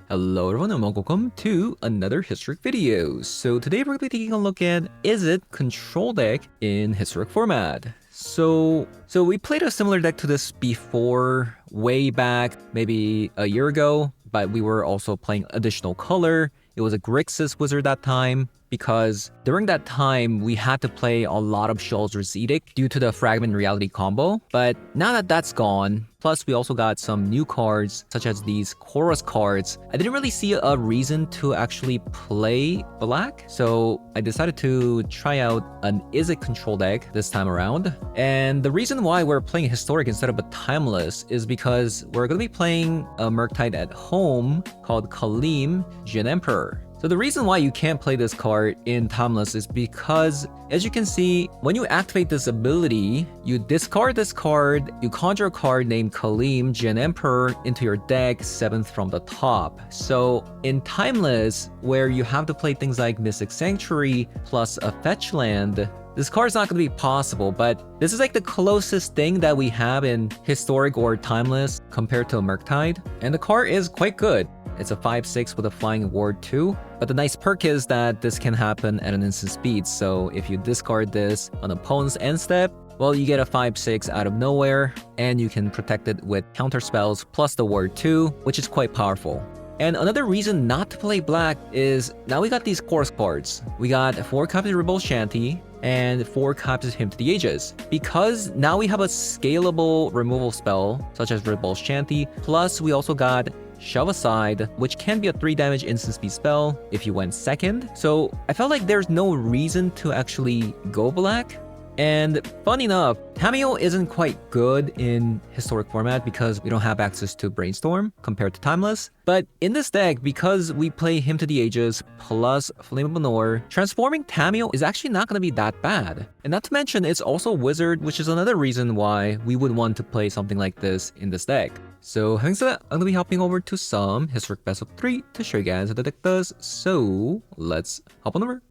Hello everyone and welcome to another Historic video. So today we're going to be taking a look at Izzet control deck in Historic format. So we played a similar deck to this before, way back, maybe a year ago, but we were also playing additional color. It was a Grixis wizard that time, because during that time, we had to play a lot of Shell's Edict due to the Fragment Reality combo. But now that that's gone, plus we also got some new cards, such as these Chorus cards, I didn't really see a reason to actually play black. So I decided to try out an Izzet control deck this time around. And the reason why we're playing Historic instead of a Timeless is because we're going to be playing a Murktide at home called Kaleem, Jin Emperor. So the reason why you can't play this card in Timeless is because, as you can see, when you activate this ability, you discard this card, you conjure a card named Kaleem, Jin Emperor, into your deck 7th from the top. So in Timeless, where you have to play things like Mystic Sanctuary plus a fetch land, this card's not going to be possible, but this is like the closest thing that we have in Historic or Timeless compared to a Murktide, and the card is quite good. It's a 5/6 with a flying ward too, but the nice perk is that this can happen at an instant speed, so if you discard this on opponent's end step, well, you get a 5/6 out of nowhere, and you can protect it with counter spells plus the ward too, which is quite powerful. And another reason not to play black is now we got these Chorus cards. We got 4 copies of Rebel Shanty and 4 copies of Hymn to the Ages. Because now we have a scalable removal spell, such as Rebel Shanty, plus we also got Shove Aside, which can be a 3 damage instant speed spell if you went second. So I felt like there's no reason to actually go black. And funny enough, Tamiyo isn't quite good in Historic format because we don't have access to Brainstorm compared to Timeless. But in this deck, because we play Hymn to the Ages plus Flame of Manor, transforming Tamiyo is actually not going to be that bad. And not to mention, it's also Wizard, which is another reason why we would want to play something like this in this deck. So having said that, I'm going to be hopping over to some Historic Best of 3 to show you guys how the deck does. So let's hop on over.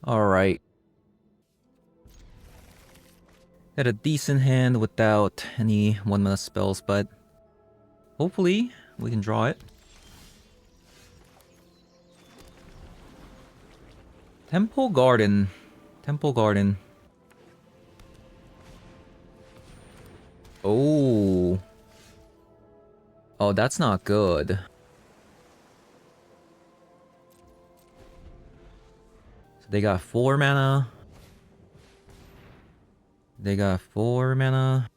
Alright. Had a decent hand without any 1-mana spells, but hopefully we can draw it. Temple Garden. Temple Garden. Oh. Oh, that's not good. So they got 4 mana. They got 4 mana.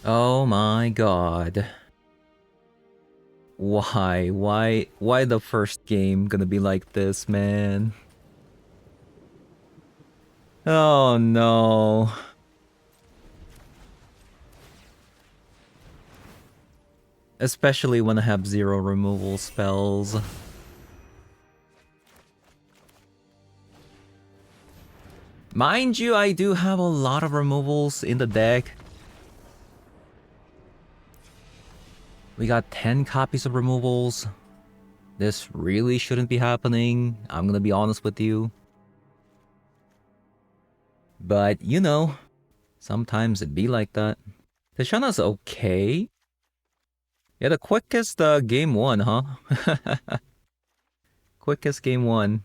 Oh my god. Why the first game gonna be like this, man? Oh no. Especially when I have 0 removal spells. Mind you, I do have a lot of removals in the deck. We got 10 copies of removals. This really shouldn't be happening, I'm gonna be honest with you. But, you know, sometimes it be like that. Tishana's okay. Yeah, the quickest game 1, huh? Quickest game 1.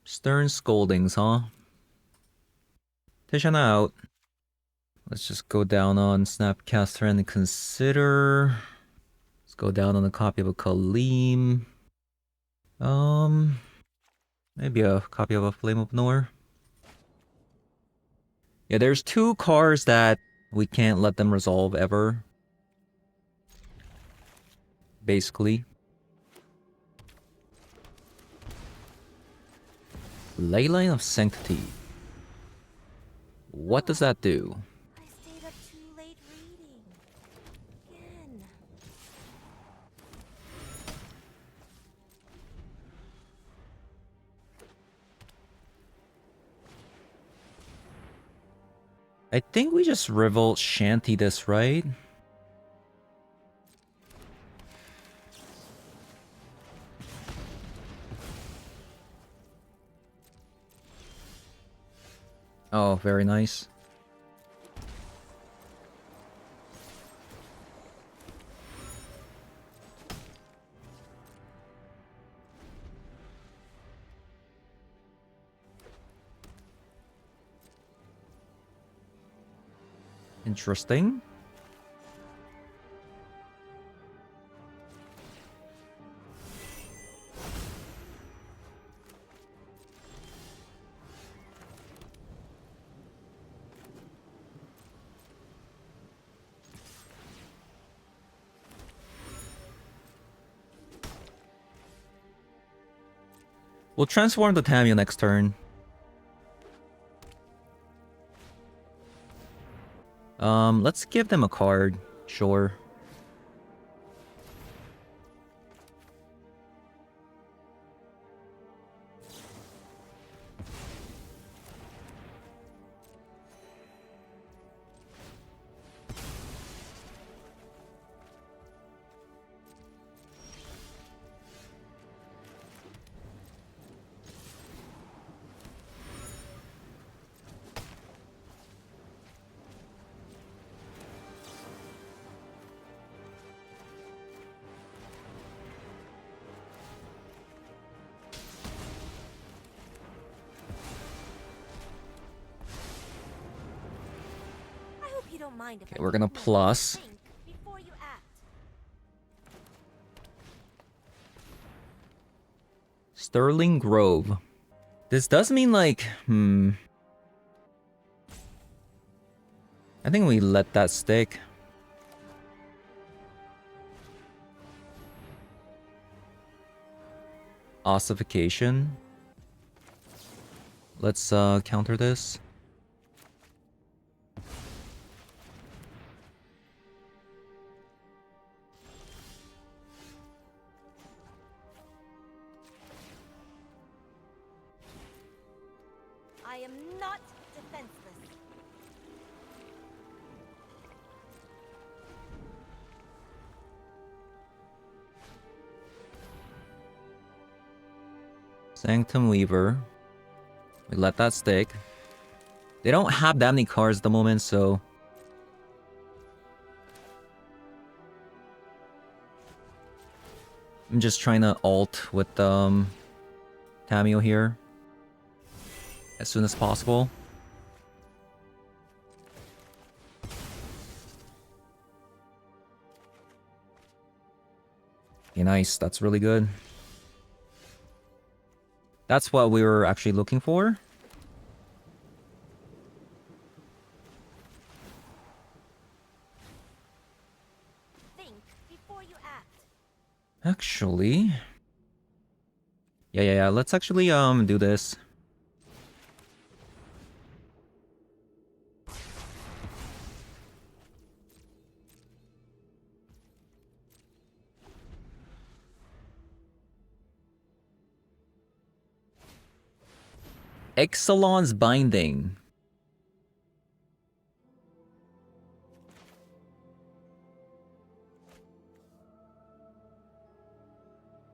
Stern Scoldings, huh? Tishana out. Let's just go down on Snapcaster and consider. Let's go down on a copy of a Kaleem. Maybe a copy of a Flame of Nor. Yeah, there's 2 cards that we can't let them resolve ever. Basically. Leyline of Sanctity. What does that do? I stayed up too late reading. Again. I think we just Revolt Shanty this, right? Oh, very nice. Interesting. We'll transform the Tamio next turn. Let's give them a card. Sure. You don't mind if Okay, I we're take a gonna moment to plus. think before you act. Sterling Grove. This does mean like, I think we let that stick. Ossification. Let's counter this. I am not defenseless. Sanctum Weaver. We let that stick. They don't have that many cards at the moment, so... I'm just trying to ult with Tamio here. As soon as possible. Okay, nice. That's really good. That's what we were actually looking for. Think before you act. Actually... Yeah. Let's actually do this. Exelon's Binding.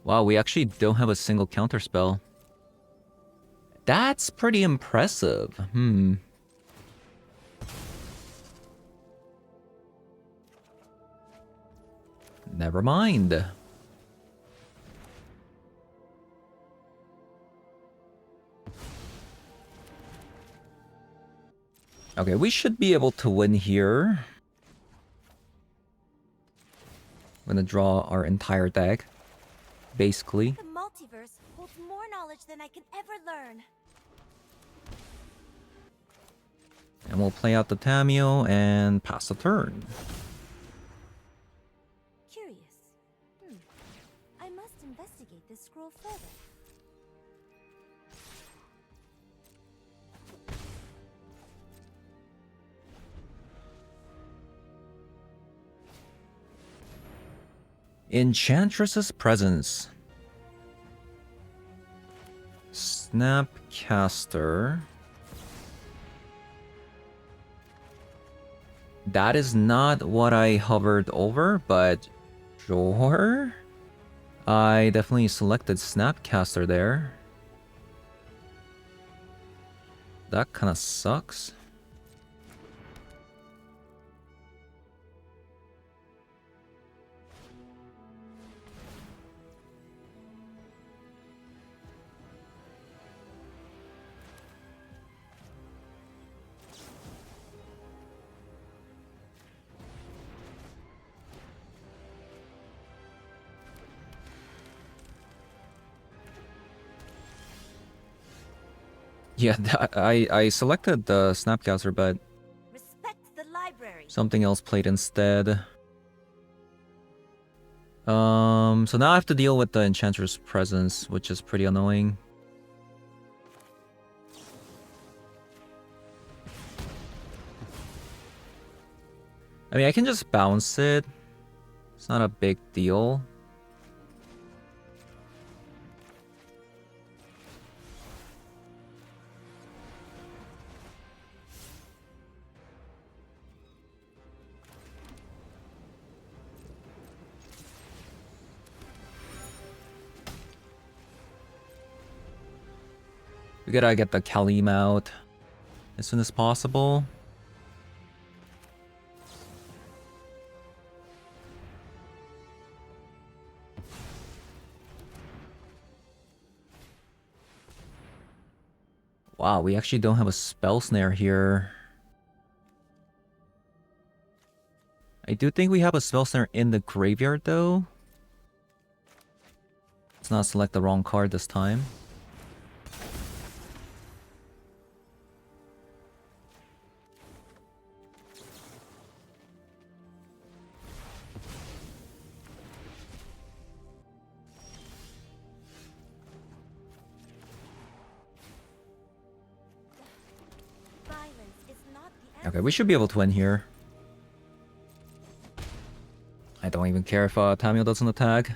Wow, we actually don't have a single counter spell. That's pretty impressive. Never mind. Okay, we should be able to win here. I'm gonna draw our entire deck, basically. The multiverse holds more knowledge than I can ever learn. And we'll play out the Tamio and pass the turn. Curious. I must investigate this scroll further. Enchantress's Presence. Snapcaster. That is not what I hovered over, but sure. I definitely selected Snapcaster there. That kind of sucks. Yeah, I selected the Snapcaster, but Respect the library. something else played instead. So now I have to deal with the Enchantress presence, which is pretty annoying. I mean, I can just bounce it. It's not a big deal. We gotta get the Kalim out as soon as possible. Wow, we actually don't have a spell snare here. I do think we have a spell snare in the graveyard though. Let's not select the wrong card this time. Violence is not the Okay, we should be able to win here. I don't even care if Tamio doesn't attack.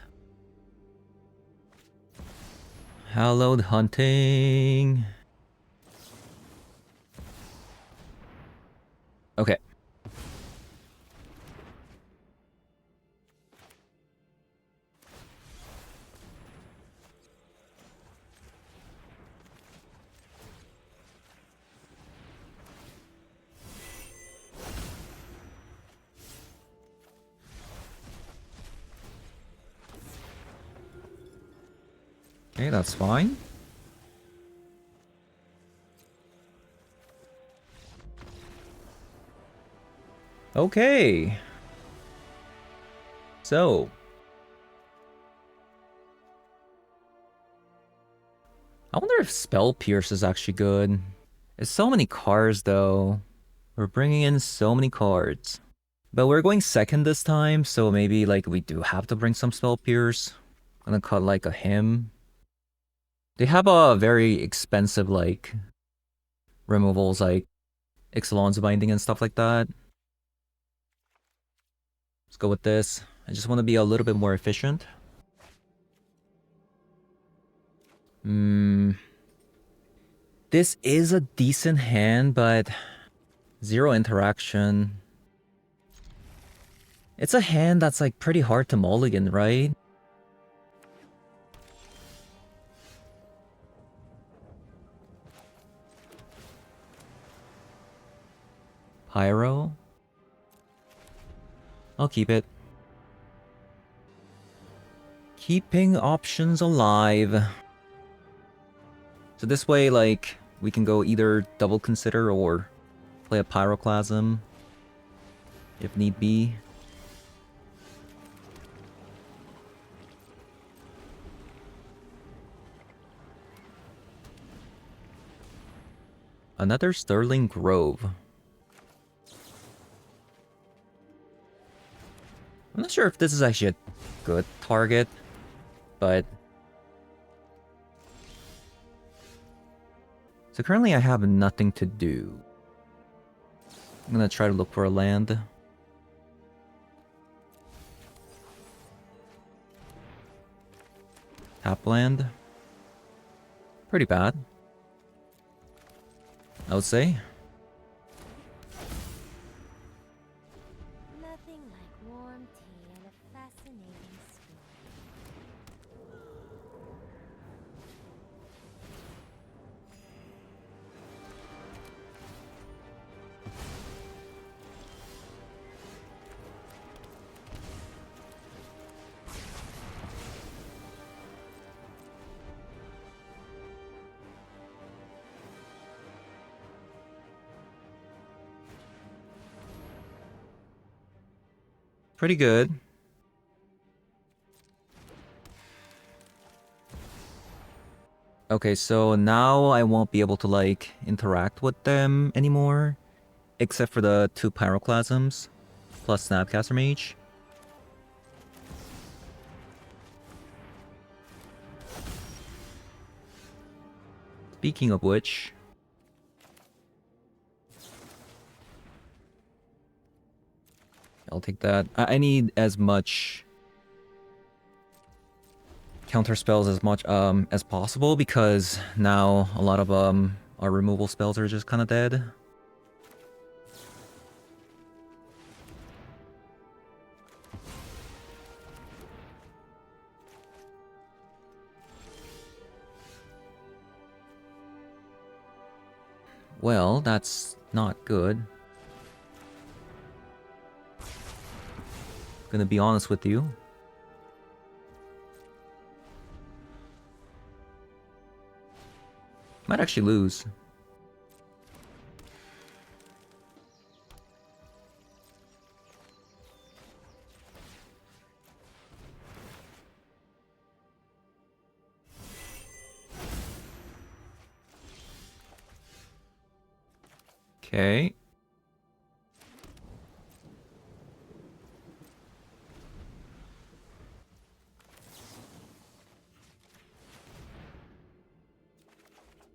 Hallowed hunting. Okay. Okay, that's fine. Okay. So. I wonder if Spell Pierce is actually good. It's so many cards though. We're bringing in so many cards. But we're going second this time, so maybe like we do have to bring some Spell Pierce. I'm gonna cut like a him. They have a very expensive like removals like Ixalan's Binding and stuff like that. Let's go with this. I just want to be a little bit more efficient. This is a decent hand, but zero interaction. It's a hand that's like pretty hard to mulligan, right? Pyro? I'll keep it. Keeping options alive. So this way, like, we can go either double consider or play a Pyroclasm if need be. Another Sterling Grove. I'm not sure if this is actually a good target, but... So currently I have nothing to do. I'm gonna try to look for a land. Tap land. Pretty bad, I would say. Nothing like warm tea and a fascinating story. Pretty good. Okay, so now I won't be able to, like, interact with them anymore. Except for the 2 Pyroclasms. Plus Snapcaster Mage. Speaking of which... I'll take that. I need as much... counter spells as much as possible, because now a lot of our removal spells are just kind of dead. Well, that's not good. Gonna be honest with you. Might actually lose. Okay.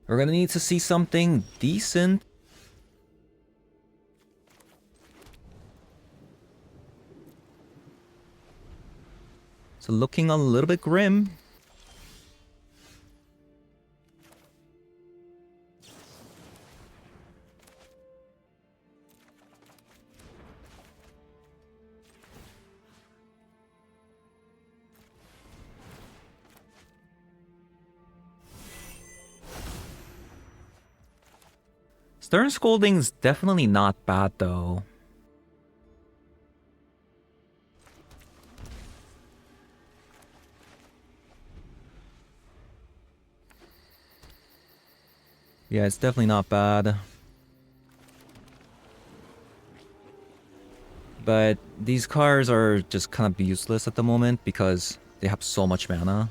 We're gonna need to see something decent. So looking a little bit grim. Stern Scolding's definitely not bad though. Yeah, it's definitely not bad. But these cards are just kind of useless at the moment because they have so much mana.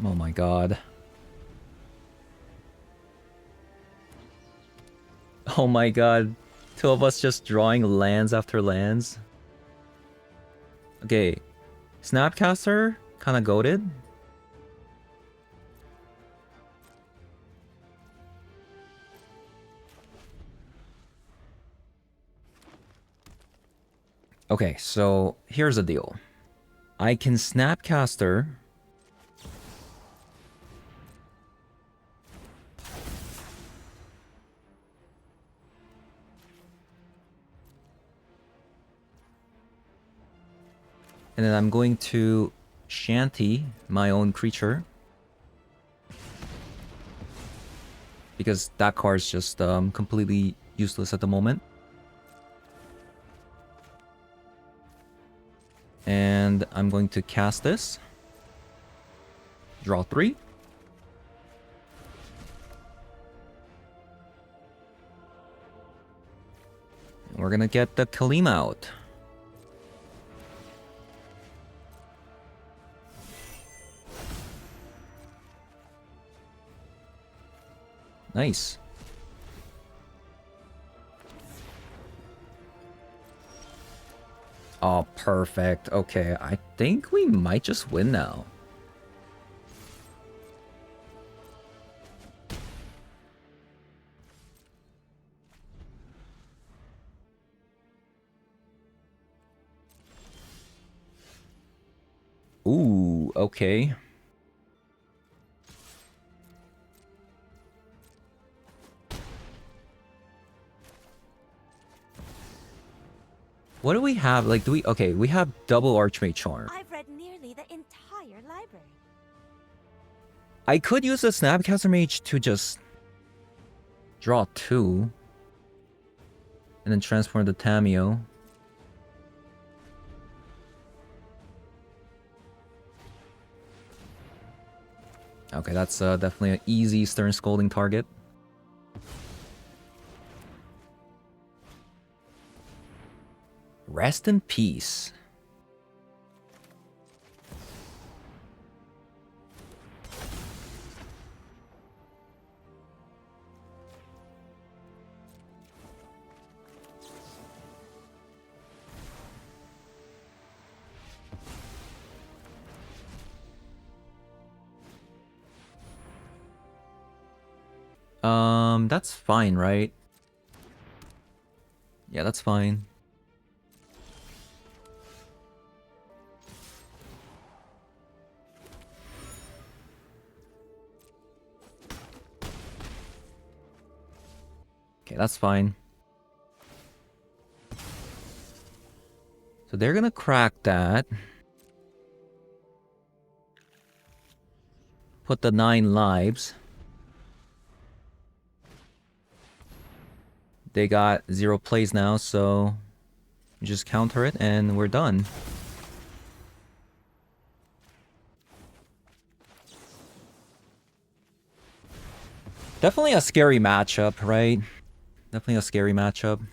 Oh my god. Oh my god. 2 of us just drawing lands after lands. Okay. Snapcaster, kind of goated. Okay, so here's the deal. I can Snapcaster. And then I'm going to Shanty my own creature. Because that card's just completely useless at the moment. And I'm going to cast this. Draw 3. And we're gonna get the Kalim out. Nice. Oh, perfect. Okay, I think we might just win now. Ooh, okay. What do we have? Like, do we... Okay, we have double Archmage Charm. I've read nearly the entire library. I could use the Snapcaster Mage to just draw 2. And then transform the Tameo. Okay, that's definitely an easy Stern Scolding target. Rest in peace. That's fine, right? Yeah, that's fine. Okay, that's fine. So they're gonna crack that. Put the 9 lives. They got 0 plays now, so you just counter it and we're done. Definitely a scary matchup, right? Definitely a scary matchup.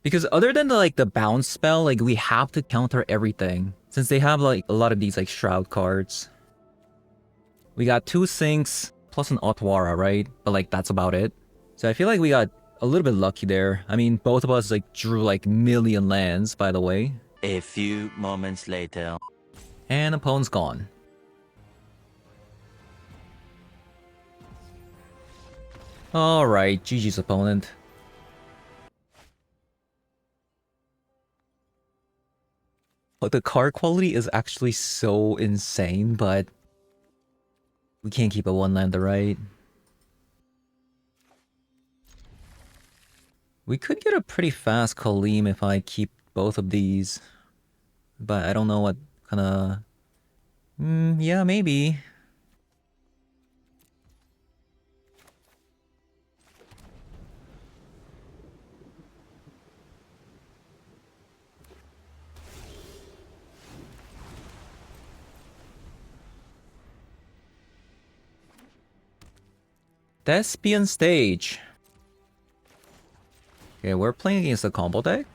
Because other than the bounce spell, like we have to counter everything. Since they have like a lot of these like Shroud cards. We got 2 sinks plus an Otwara, right? But like that's about it. So I feel like we got a little bit lucky there. I mean, both of us like drew like million lands, by the way. A few moments later. And opponent's gone. Alright, GG's opponent. But the card quality is actually so insane, but we can't keep a one-lander, right? We could get a pretty fast Kaleem if I keep both of these. But I don't know what kind of... yeah, maybe. Thespian stage. Okay, we're playing against a combo deck.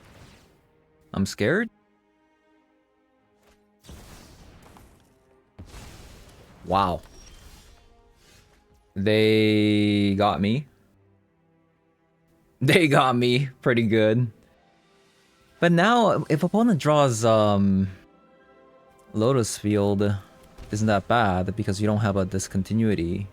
I'm scared. Wow. They got me. They got me pretty good. But now, if opponent draws Lotus Field, isn't that bad because you don't have a discontinuity.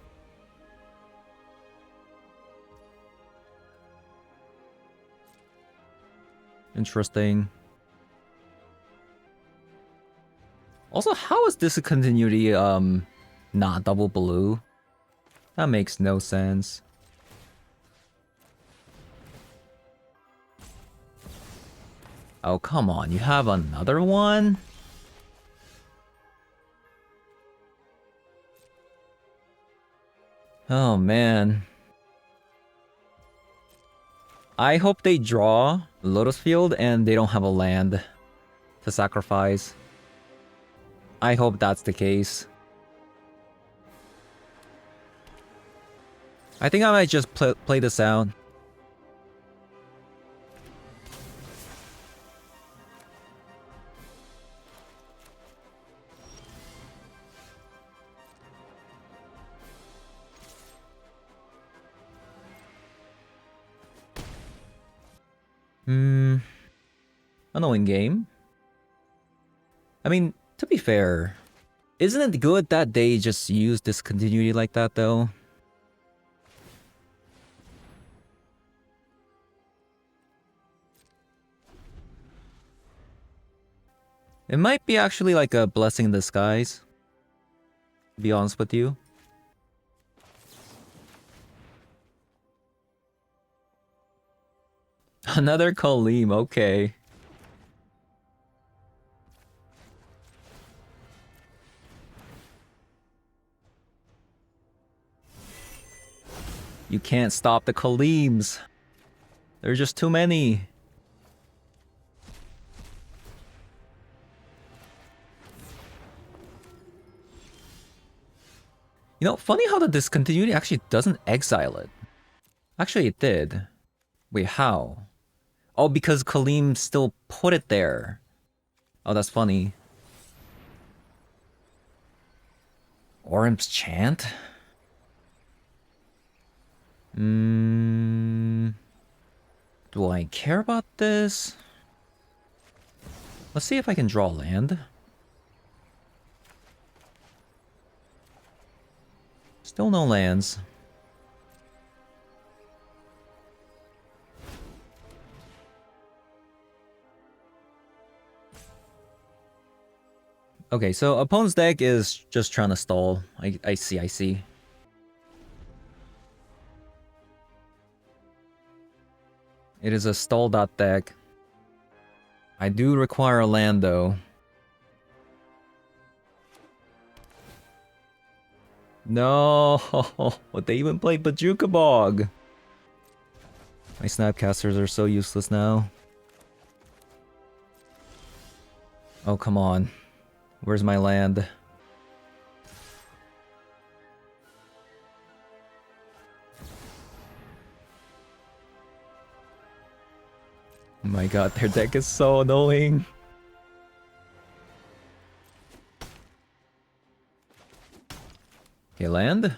Interesting. Also, how is discontinuity not double blue? That makes no sense. Oh, come on, you have another one? Oh, man. I hope they draw Lotus Field and they don't have a land to sacrifice. I hope that's the case. I think I might just play this out. Annoying game. I mean, to be fair, isn't it good that they just use discontinuity like that though? It might be actually like a blessing in disguise, to be honest with you. Another Kaleem, okay. You can't stop the Kaleems. There's just too many. You know, funny how the discontinuity actually doesn't exile it. Actually, it did. Wait, how? Oh, because Kaleem still put it there. Oh, that's funny. Orm's Chant? Do I care about this? Let's see if I can draw land. Still no lands. Okay, so opponent's deck is just trying to stall. I see. It is a stall dot deck. I do require a land though. No, they even play Bajuka Bog. My Snapcasters are so useless now. Oh, come on. Where's my land? Oh my god, their deck is so annoying. Okay, land.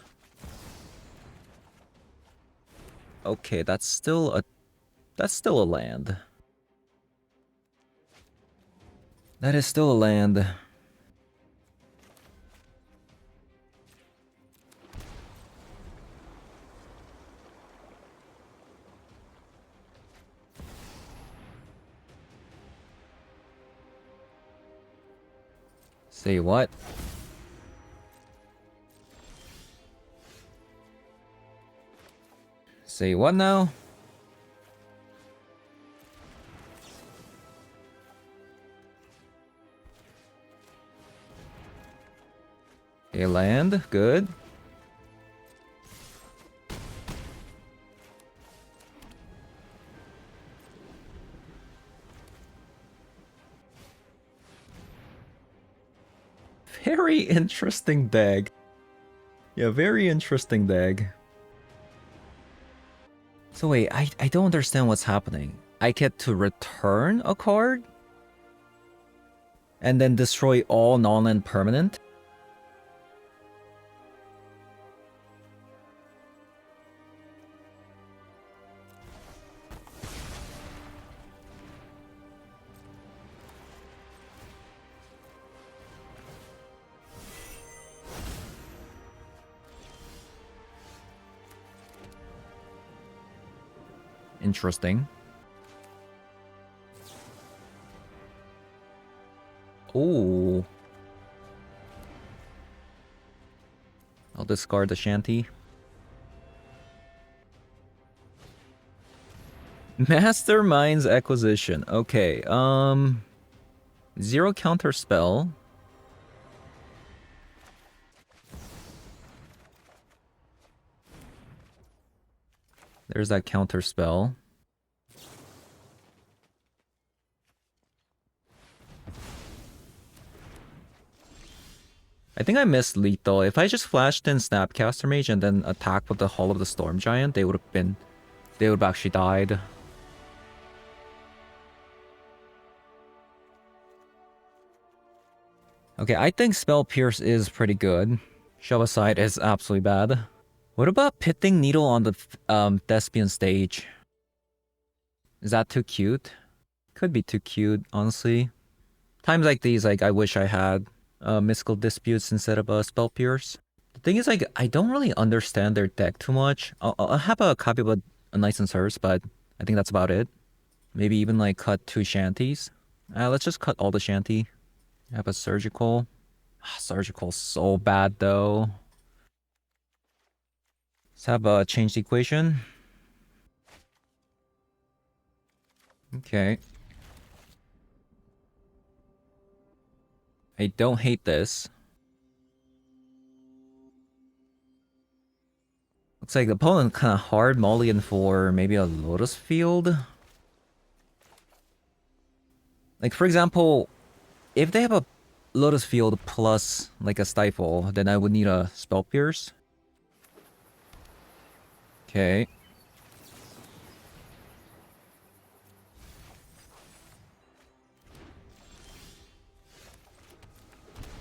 Okay, that's still a land. That is still a land. Say what? Say what now? Okay, land, good. Very interesting deck. Yeah, very interesting deck. So wait, I don't understand what's happening. I get to return a card? And then destroy all non-land permanent? Interesting. Oh. I'll discard the shanty. Mastermind's Acquisition. Okay, 0 counter spell. There's that counter spell. I think I missed lethal. If I just flashed in Snapcaster Mage and then attacked with the Hall of the Storm Giant, they would have actually died. Okay, I think Spell Pierce is pretty good. Shove Aside is absolutely bad. What about Pitting Needle on the Thespian stage? Is that too cute? Could be too cute, honestly. Times like these, like, I wish I had Mystical Disputes instead of a Spell Pierce. The thing is, like, I don't really understand their deck too much. I'll have a copy of a Knights and Serfs, but I think that's about it. Maybe even, like, cut 2 shanties. Let's just cut all the shanty. Have a Surgical. Surgical's so bad, though. Let's have a change the equation. Okay. I don't hate this. Looks like the opponent kind of hard mulligan for maybe a Lotus Field. Like, for example, if they have a Lotus Field plus, like, a Stifle, then I would need a Spell Pierce. Okay.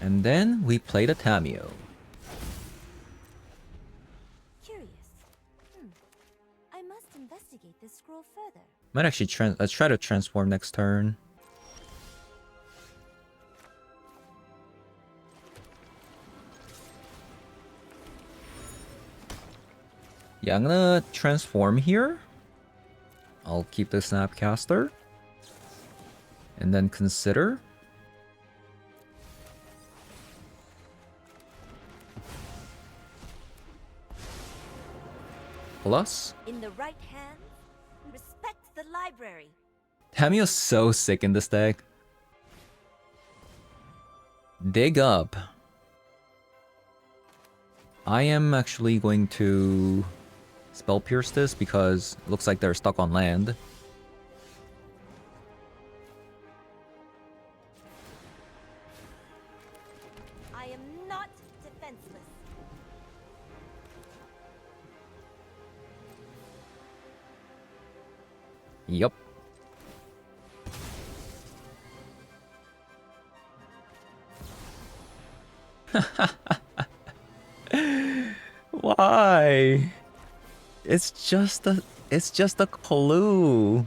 And then we played a Tamio. Curious. I must investigate this scroll further. Might actually let's try to transform next turn. Yeah, I'm gonna transform here. I'll keep the Snapcaster. And then consider. Plus. In the right hand, respect the library. Tamio's so sick in this deck. Dig up. I am actually going to Spell Pierce this because it looks like they're stuck on land. I am not defenseless. Yup. Why? It's just a clue.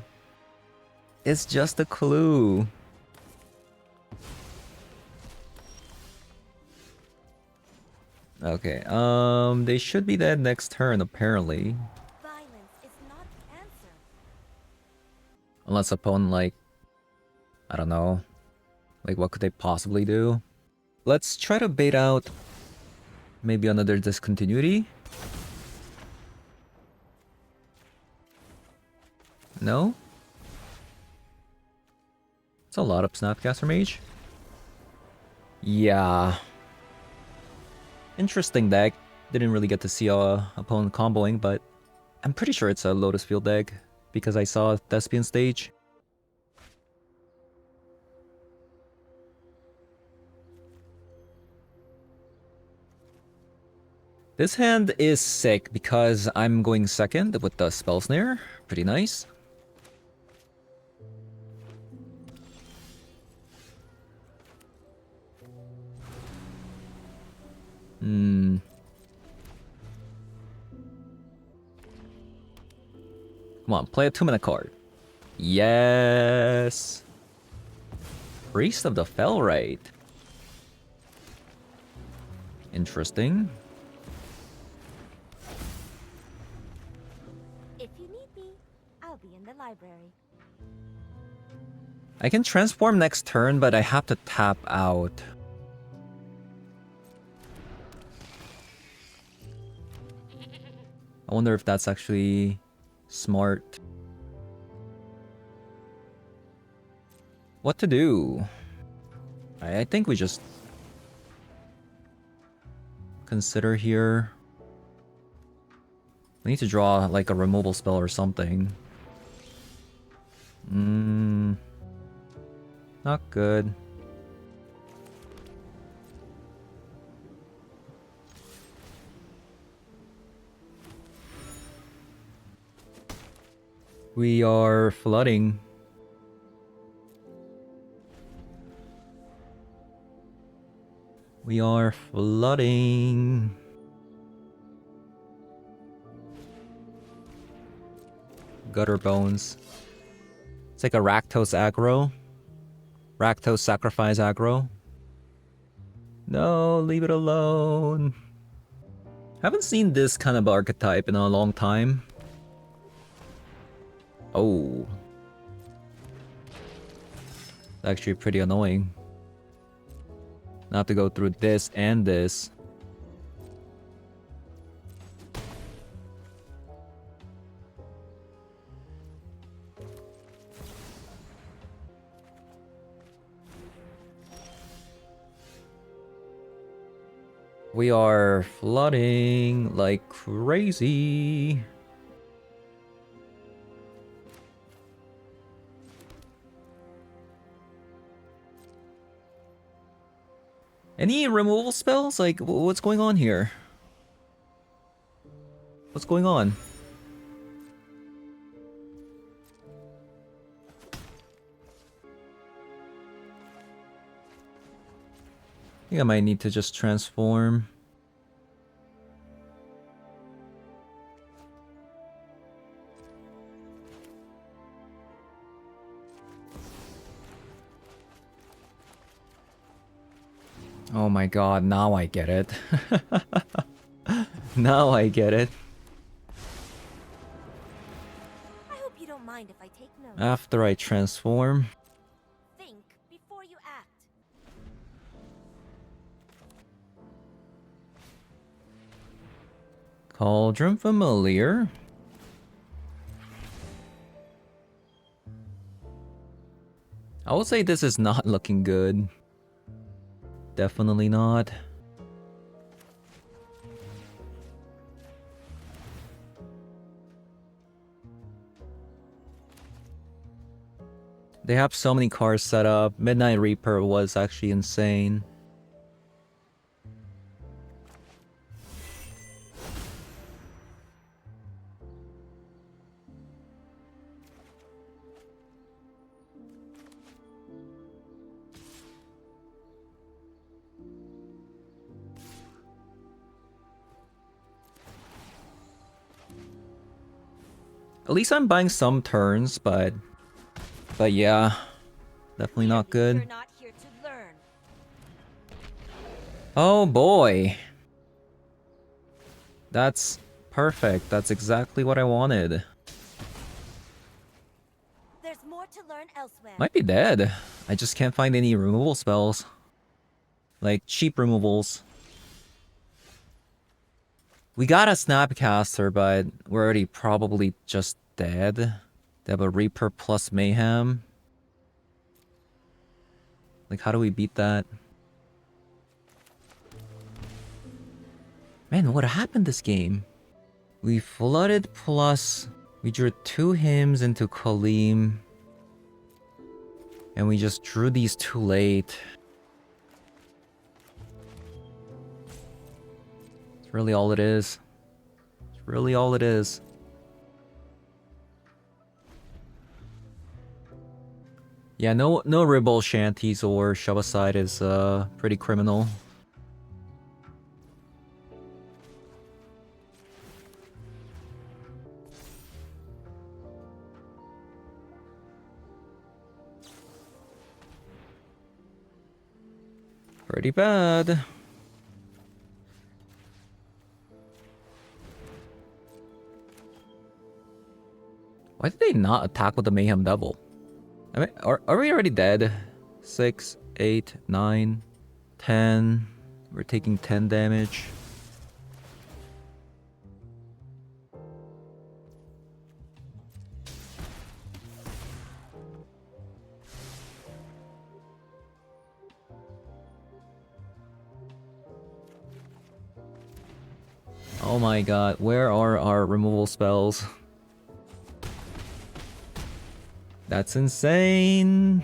It's just a clue. Okay, they should be dead next turn apparently. Violence is not the answer. Unless opponent like I don't know. Like what could they possibly do? Let's try to bait out maybe another discontinuity. No? It's a lot of Snapcaster Mage. Yeah. Interesting deck. Didn't really get to see a opponent comboing, but I'm pretty sure it's a Lotus Field deck because I saw Thespian stage. This hand is sick because I'm going second with the Spell Snare. Pretty nice. Come on, play a 2-mana card. Yes. Priest of the Fellrite. Interesting. If you need me, I'll be in the library. I can transform next turn, but I have to tap out. I wonder if that's actually smart. What to do? I think we just consider here. We need to draw like a removal spell or something. Not good. We are flooding. We are flooding. Gutter Bones. It's like a Rakdos aggro. Rakdos sacrifice aggro. No, leave it alone. Haven't seen this kind of archetype in a long time. Oh. It's actually pretty annoying. Not to go through this and this. We are flooding like crazy. Any removal spells? Like, what's going on here? What's going on? think I might need to just transform. Oh my god, now I get it. Now I get it. I hope you don't mind if I take notes. After I transform. Think before you act. Cauldron Familiar. I would say this is not looking good. Definitely not. They have so many cards set up. Midnight Reaper was actually insane. At least I'm buying some turns, but yeah, definitely not good. You're not here to learn. Oh boy. That's perfect. That's exactly what I wanted. There's more to learn elsewhere. Might be dead. I just can't find any removal spells. Like cheap removals. We got a Snapcaster, but we're already probably just dead. They have a Reaper plus Mayhem. Like, how do we beat that? Man, what happened this game? We flooded plus... We drew 2 hymns into Kaleem. And we just drew these too late. It's really all it is. It's really all it is. Yeah, no Ribble Shanties or Shove Aside is pretty criminal. Pretty bad. Why did they not attack with the Mayhem Devil? I mean, are we already dead? 6, 8, 9, 10. We're taking 10 damage. Oh my god, where are our removal spells? That's insane.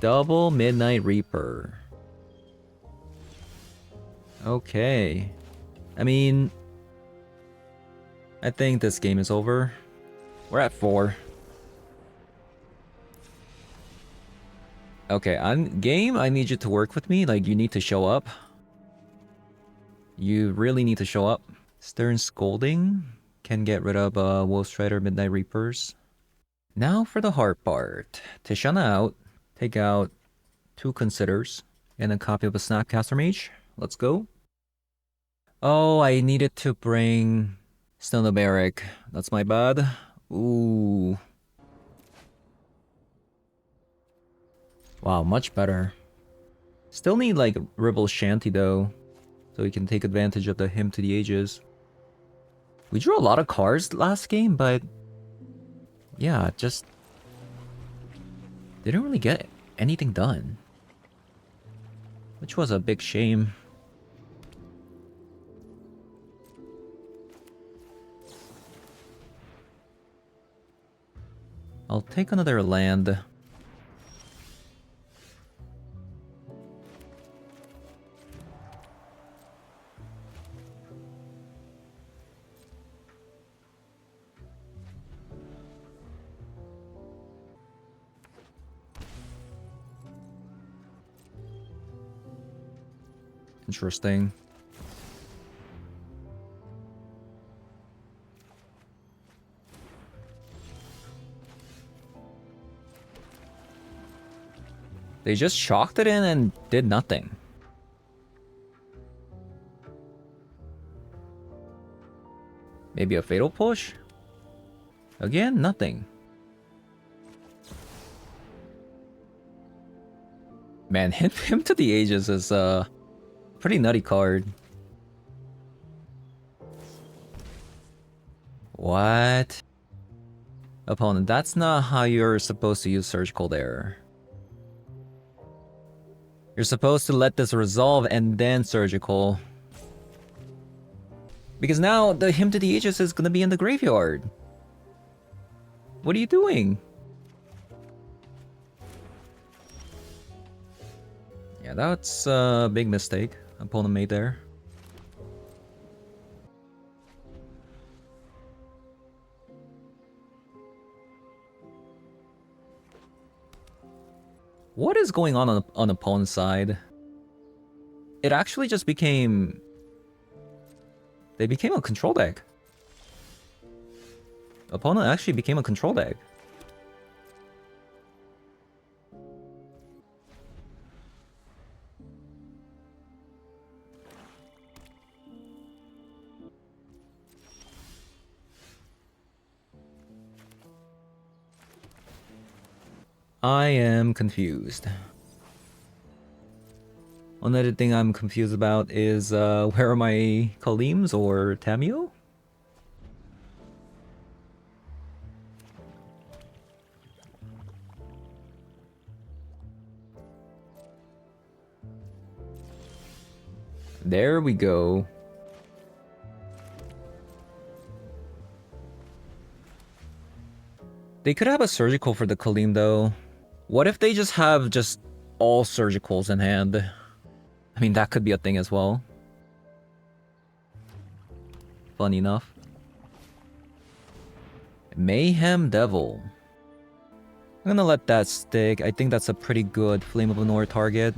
Double Midnight Reaper. Okay. I mean, I think this game is over. We're at 4. Okay, game, I need you to work with me. Like, you need to show up. You really need to show up. Stern Scolding can get rid of Wolf Strider Midnight Reapers. Now for the hard part. Tishana out. Take out 2 Considers and a copy of a Snapcaster Mage. Let's go. Oh, I needed to bring Stone Barrack. That's my bad. Ooh. Wow, much better. Still need like Ribble Shanty though, so we can take advantage of the Hymn to the Ages. We drew a lot of cards last game, but yeah, just didn't really get anything done, which was a big shame. I'll take another land. Interesting. They just shocked it in and did nothing. Maybe a fatal push? Again, nothing. Man, him to the ages is a pretty nutty card. What? Opponent, that's not how you're supposed to use surgical there. You're supposed to let this resolve and then surgical. Because now the him to the ages is gonna be in the graveyard. What are you doing? Yeah, that's a big mistake opponent made there. What is going on opponent's side? It actually just became... They became a control deck. Opponent actually became a control deck. I am confused. Another thing I'm confused about is where are my Kalims or Tamio? There we go. They could have a surgical for the Kalim though. What if they just have just all surgicals in hand? I mean, that could be a thing as well. Fun enough. Mayhem Devil. I'm gonna let that stick. I think that's a pretty good Flame of Lenore target.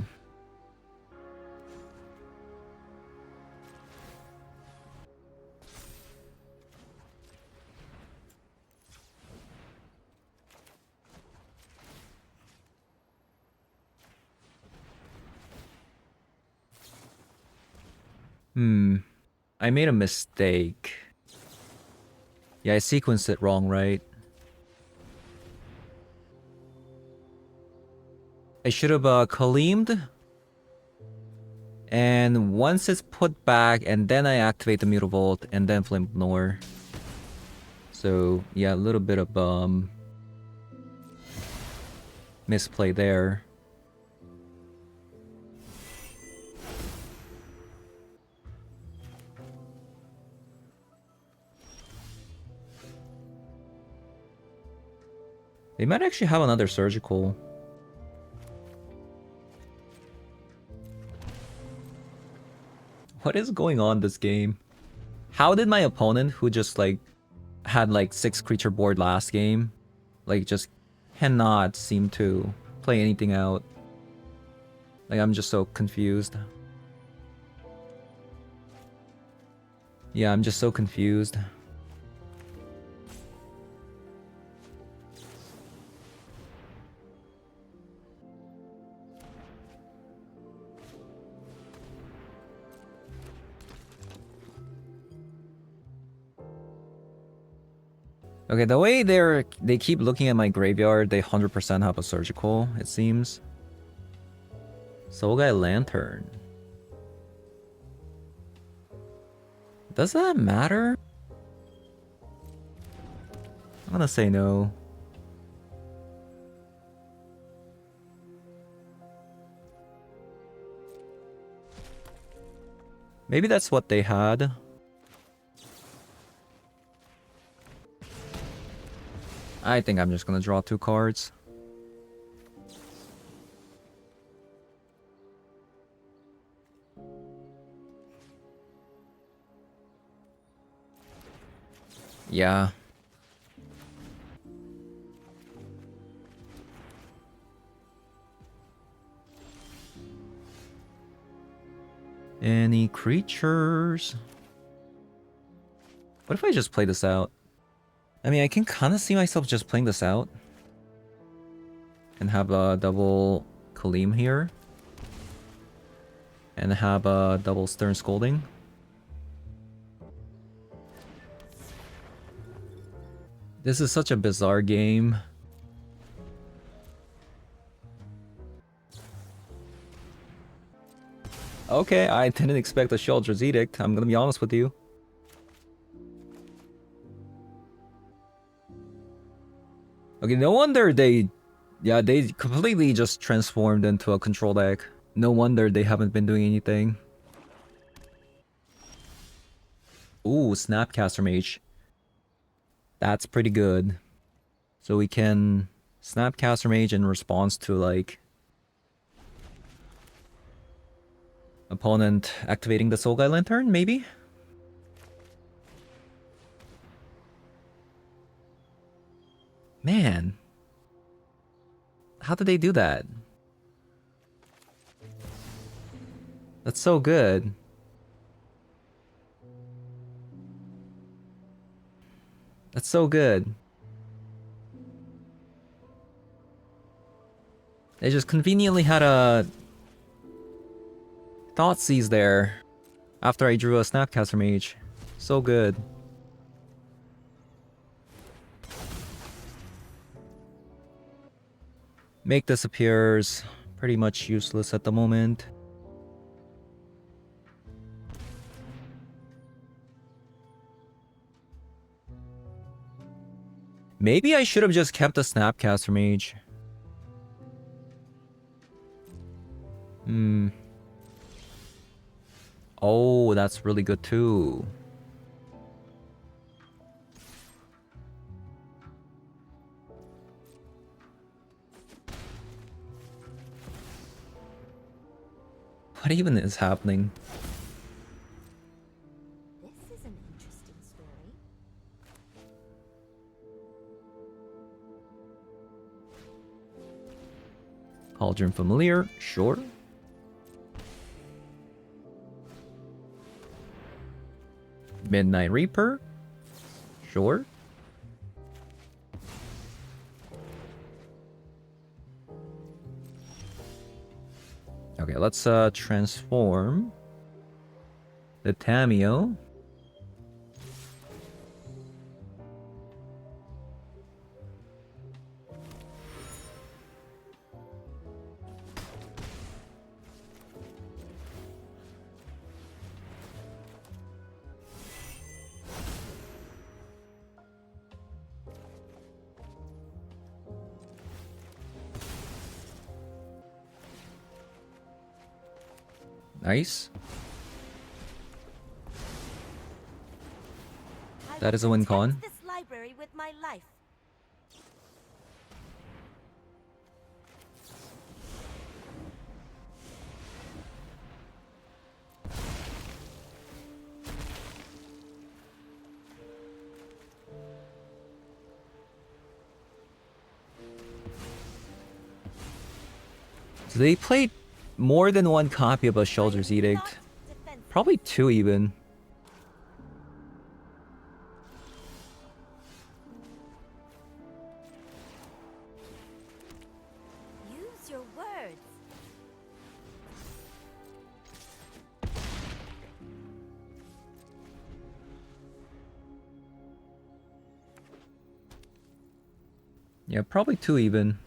I made a mistake. Yeah, I sequenced it wrong, right? I should have Kalimed. And once it's put back, and then I activate the Mutavault, and then Flame of Lenore. So, yeah, a little bit of misplay there. They might actually have another surgical. What is going on this game? How did my opponent, who just like had like 6 creature board last game, like just cannot seem to play anything out? Like, I'm just so confused. Yeah, I'm just so confused. Okay, the way they keep looking at my graveyard, they 100% have a surgical, it seems. Soul Guy Lantern. Does that matter? I'm gonna say no. Maybe that's what they had. I think I'm just gonna draw 2 cards. Yeah. creatures. What if I just play this out? I mean, I can kind of see myself just playing this out. And have a double Kaleem here. And have a double Stern Scolding. This is such a bizarre game. Okay, I didn't expect a Sheoldred's Edict, I'm gonna be honest with you. Okay, no wonder they completely just transformed into a control deck. No wonder they haven't been doing anything. Ooh, Snapcaster Mage. That's pretty good. So we can Snapcaster Mage in response to like opponent activating the Soul Guide Lantern, maybe? Man. How did they do that? That's so good. That's so good. They just conveniently had a Thoughtseize there after I drew a Snapcaster Mage. So good. Make disappears pretty much useless at the moment. Maybe I should have just kept the Snapcaster Mage. Oh, that's really good too. What even is happening? This is an interesting story. Cauldron Familiar, sure. Midnight Reaper, sure. Okay, let's transform the Tameo. Nice. That is a win con. This library with my life. So they played more than one copy of a Sheoldred's Edict. Probably two even. Use your words. Yeah, probably two even.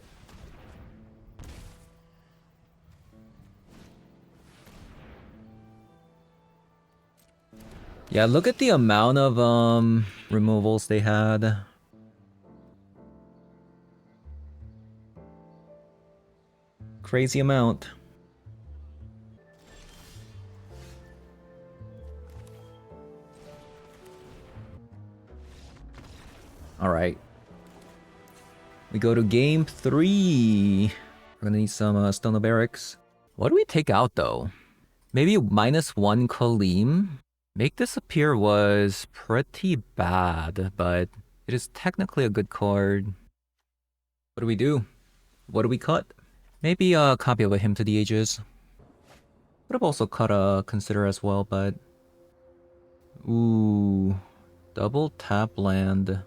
Yeah, look at the amount of removals they had. Crazy amount. All right. We go to game 3. We're gonna need some Stone of Barracks. What do we take out though? Maybe -1 Kaleem. Make Disappear was pretty bad, but it is technically a good card. What do we do? What do we cut? Maybe a copy of a Hymn to the Ages. Would have also cut a consider as well, but... Ooh... Double tap land.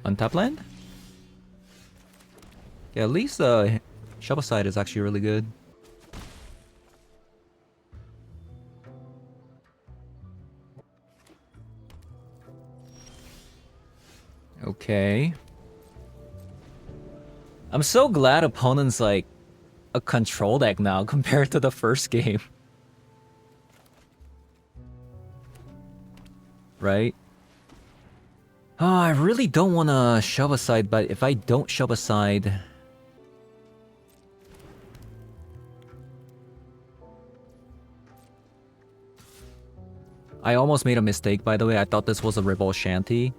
Untap land? Yeah, at least Shovel Side is actually really good. Okay. I'm so glad opponents like a control deck now compared to the first game. Right? Oh, I really don't want to shove aside, but if I don't shove aside... I almost made a mistake, by the way. I thought this was a Revolt Shanty.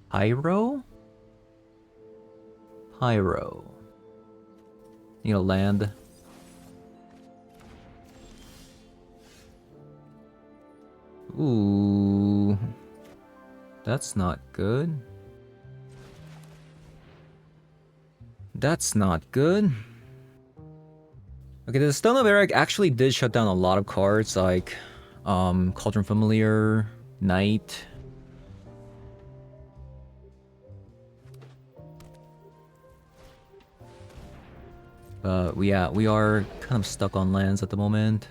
Pyro? Pyro. Need a land. Ooh. That's not good. That's not good. Okay, the Stone of Eric actually did shut down a lot of cards like Cauldron Familiar, Knight. But we are kind of stuck on lands at the moment.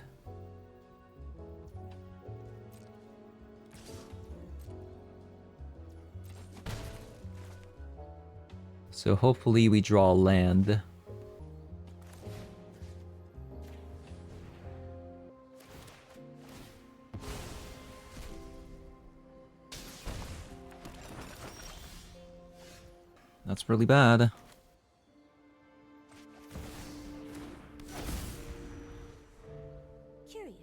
So hopefully we draw land. That's really bad. Curious.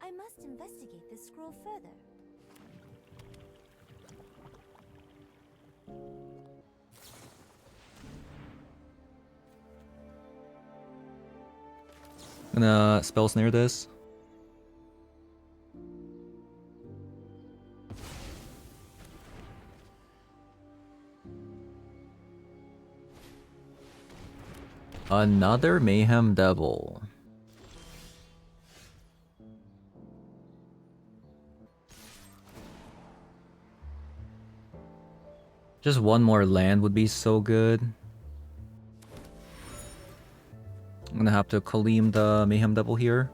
I must investigate this scroll further. I'm gonna spell snare this. Another Mayhem Devil. Just one more land would be so good. I'm gonna have to Kaleem the Mayhem Devil here.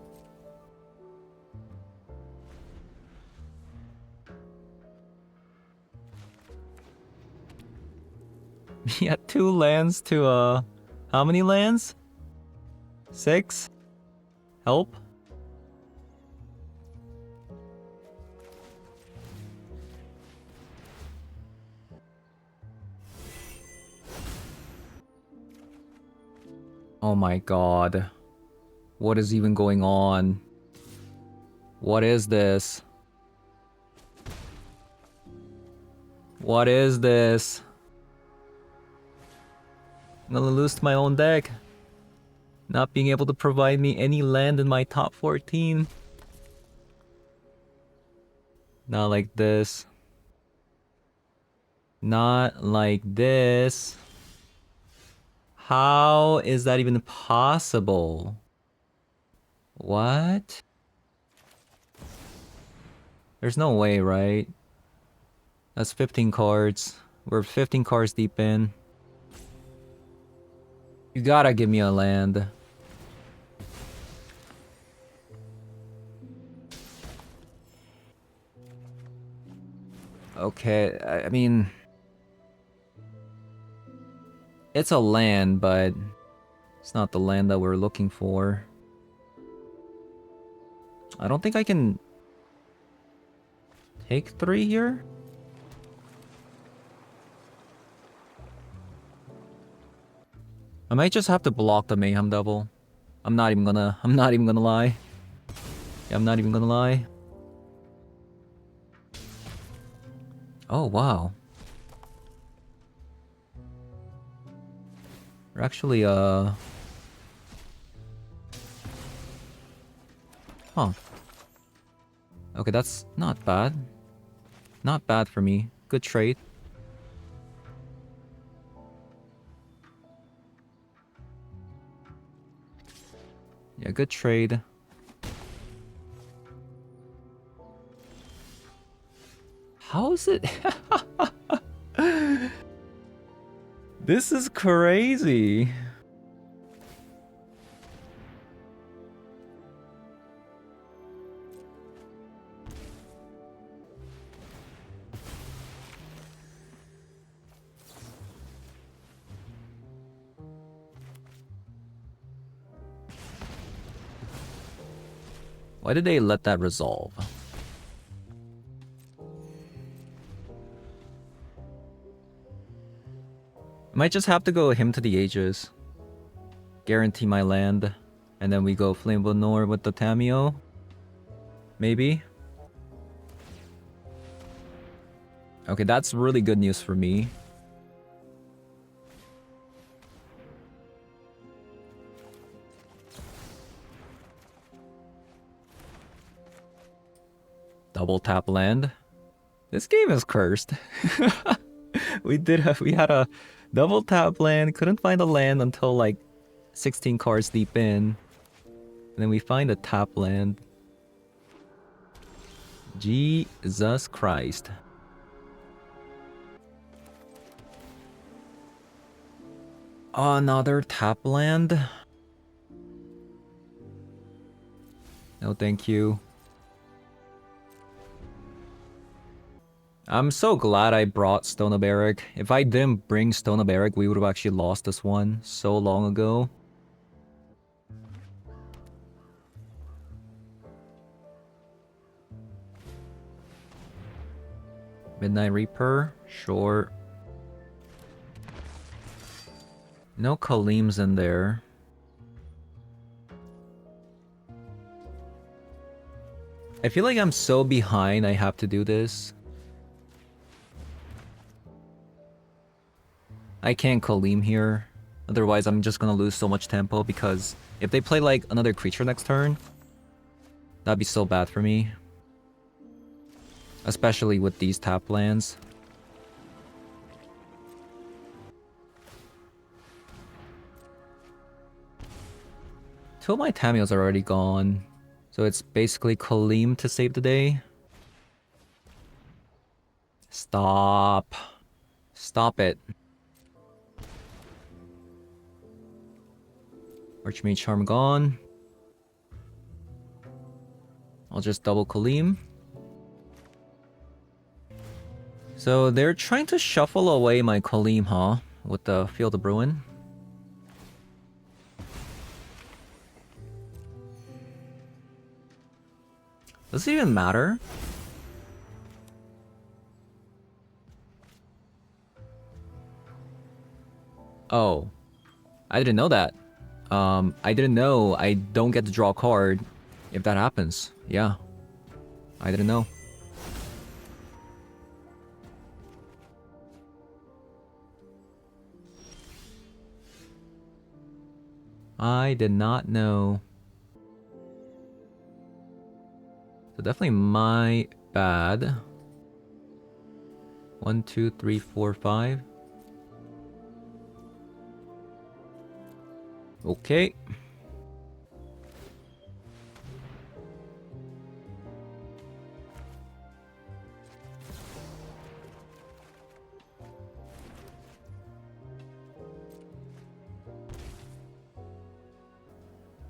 Yeah, 2 lands to how many lands? 6? Help? Oh my god. What is even going on? What is this? What is this? I'm gonna lose to my own deck. Not being able to provide me any land in my top 14. Not like this. Not like this. How is that even possible? What? There's no way, right? That's 15 cards. We're 15 cards deep in. You gotta give me a land. Okay, I mean... It's a land, but... It's not the land that we're looking for. I don't think I can... Take 3 here? I might just have to block the Mayhem Devil. I'm not even gonna lie. Yeah, I'm not even gonna lie. Oh, wow. We're actually, Huh. Okay, that's not bad. Not bad for me. Good trade. Yeah, good trade. How is it? This is crazy. Why did they let that resolve? Might just have to go him to the ages. Guarantee my land. And then we go Flame Nor with the Tameo. Maybe. Okay, that's really good news for me. Double tap land. This game is cursed. we had a double tap land, couldn't find a land until like 16 cards deep in. And then we find a tap land. Jesus Christ. Another tap land? No, thank you. I'm so glad I brought Stone of Eric. If I didn't bring Stone of Eric, we would have actually lost this one so long ago. Midnight Reaper? Sure. No Kaleem's in there. I feel like I'm so behind I have to do this. I can't Kaleem here. Otherwise, I'm just gonna lose so much tempo because if they play like another creature next turn, that'd be so bad for me. Especially with these tap lands. Two of my Tamios are already gone. So it's basically Kaleem to save the day. Stop. Stop it. Archmage Charm gone. I'll just double Kaleem. So they're trying to shuffle away my Kaleem, huh? With the Field of Ruin. Does it even matter? Oh. I didn't know that. I didn't know I don't get to draw a card if that happens. Yeah. I didn't know. I did not know. So definitely my bad. 1, 2, 3, 4, 5. Okay.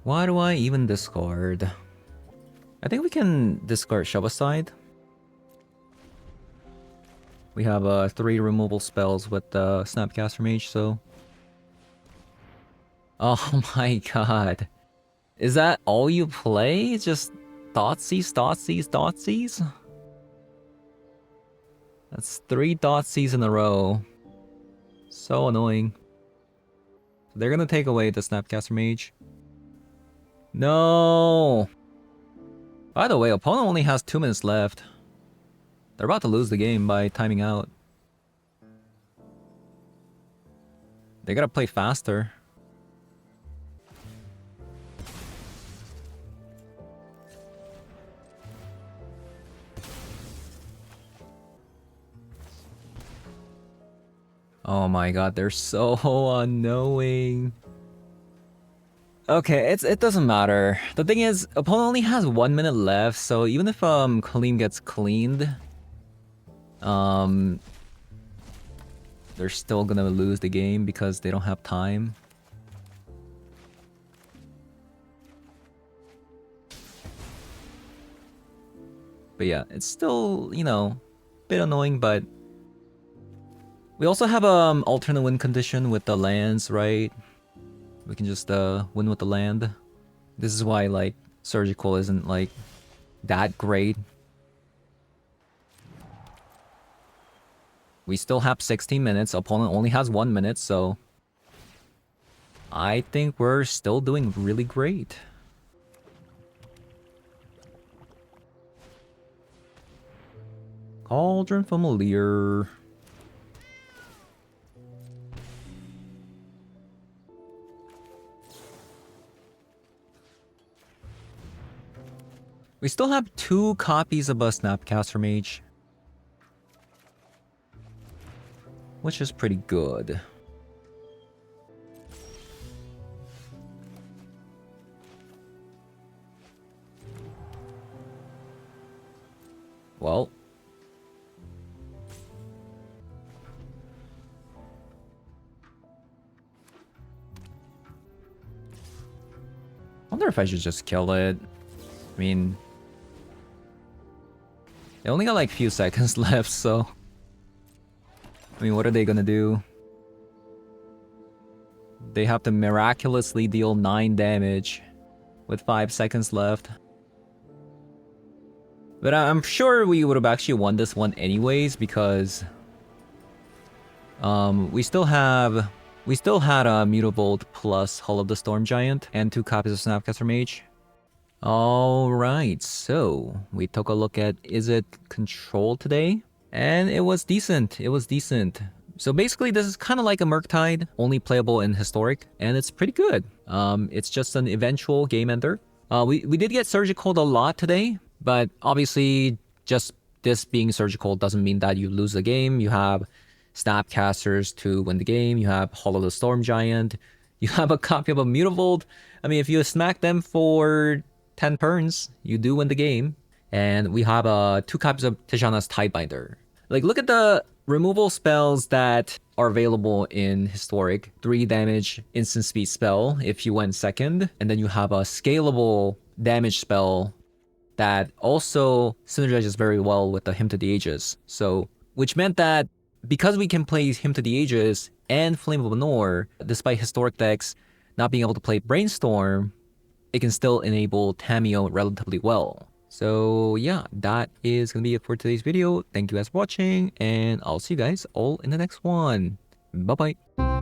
Why do I even discard? I think we can discard Shove Aside. We have 3 removal spells with Snapcaster Mage, so... Oh my god. Is that all you play? Just Thoughtseize, Thoughtseize, Thoughtseize? That's 3 Thoughtseize in a row. So annoying. So they're gonna take away the Snapcaster Mage. No! By the way, opponent only has 2 minutes left. They're about to lose the game by timing out. They gotta play faster. Oh my god, they're so unknowing. Okay, it doesn't matter. The thing is, opponent only has 1 minute left, so even if Kaleem gets cleaned, they're still gonna lose the game because they don't have time. But yeah, it's still, you know, a bit annoying, but we also have alternate win condition with the lands, right? We can just win with the land. This is why like surgical isn't like that great. We still have 16 minutes. Opponent only has 1 minute, so I think we're still doing really great. Cauldron Familiar. We still have 2 copies of a Snapcaster Mage, which is pretty good. Well, I wonder if I should just kill it. I mean, they only got like few seconds left, so I mean, what are they gonna do? They have to miraculously deal 9 damage with 5 seconds left. But I'm sure we would have actually won this one anyways because we still had a Mutavolt plus Hull of the Storm Giant and 2 copies of Snapcaster Mage. Alright, so we took a look at Izzet Control today, and it was decent. It was decent. So basically this is kind of like a Murktide, only playable in Historic, and it's pretty good. It's just an eventual game ender. We did get Surgical a lot today, but obviously just this being Surgical doesn't mean that you lose the game. You have Snapcasters to win the game, you have Hollow the Storm Giant, you have a copy of a Mutavolt. I mean, if you smack them for 10 turns, you do win the game. And we have 2 copies of Tijana's Tidebinder. Like, look at the removal spells that are available in Historic. 3 damage instant speed spell if you went second. And then you have a scalable damage spell that also synergizes very well with the Hymn to the Ages. So, which meant that because we can play Hymn to the Ages and Flame of Lenore, despite Historic decks not being able to play Brainstorm, it can still enable Tamiyo relatively well. So yeah, that is going to be it for today's video. Thank you guys for watching, and I'll see you guys all in the next one. Bye-bye.